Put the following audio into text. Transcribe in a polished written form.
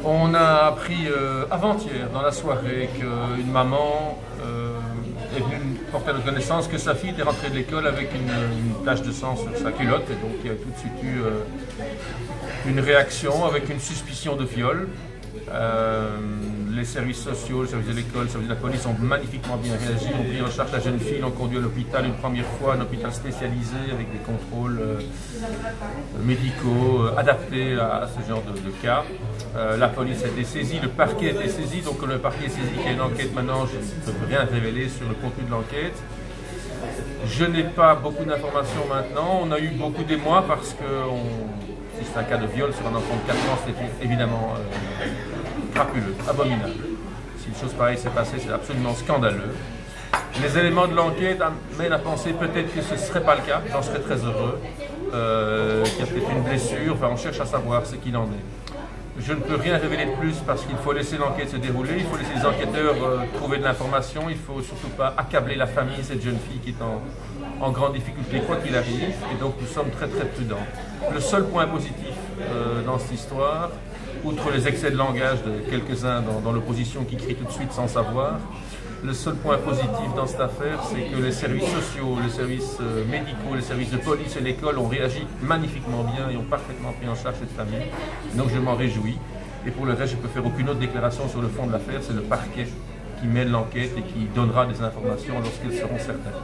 On a appris avant-hier dans la soirée qu'une maman est venue porter à notre connaissance que sa fille était rentrée de l'école avec une tache de sang sur sa culotte, et donc il y a tout de suite eu une réaction avec une suspicion de viol. Les services sociaux, le service de l'école, le service de la police ont magnifiquement bien réagi, ont pris en charge la jeune fille, l'ont conduit à l'hôpital une première fois, un hôpital spécialisé avec des contrôles médicaux adaptés à ce genre de cas. La police a été saisie, le parquet a été saisi, donc le parquet est saisi qu'il y a une enquête maintenant, je ne peux rien révéler sur le contenu de l'enquête. Je n'ai pas beaucoup d'informations maintenant, on a eu beaucoup d'émoi parce que si c'est un cas de viol sur un enfant de 4 ans, c'est évidemment crapuleux, abominable. Si une chose pareille s'est passée, c'est absolument scandaleux. Les éléments de l'enquête amènent à penser peut-être que ce ne serait pas le cas, j'en serais très heureux, qu'il y a peut-être une blessure, enfin on cherche à savoir ce qu'il en est. Je ne peux rien révéler de plus parce qu'il faut laisser l'enquête se dérouler, il faut laisser les enquêteurs trouver de l'information, il ne faut surtout pas accabler la famille, cette jeune fille qui est en grande difficulté, quoi qu'il arrive, et donc nous sommes très très prudents. Le seul point positif dans cette histoire, outre les excès de langage de quelques-uns dans l'opposition qui crient tout de suite sans savoir, le seul point positif dans cette affaire, c'est que les services sociaux, les services médicaux, les services de police et l'école ont réagi magnifiquement bien et ont parfaitement pris en charge cette famille. Donc je m'en réjouis. Et pour le reste, je ne peux faire aucune autre déclaration sur le fond de l'affaire. C'est le parquet qui mène l'enquête et qui donnera des informations lorsqu'elles seront certaines.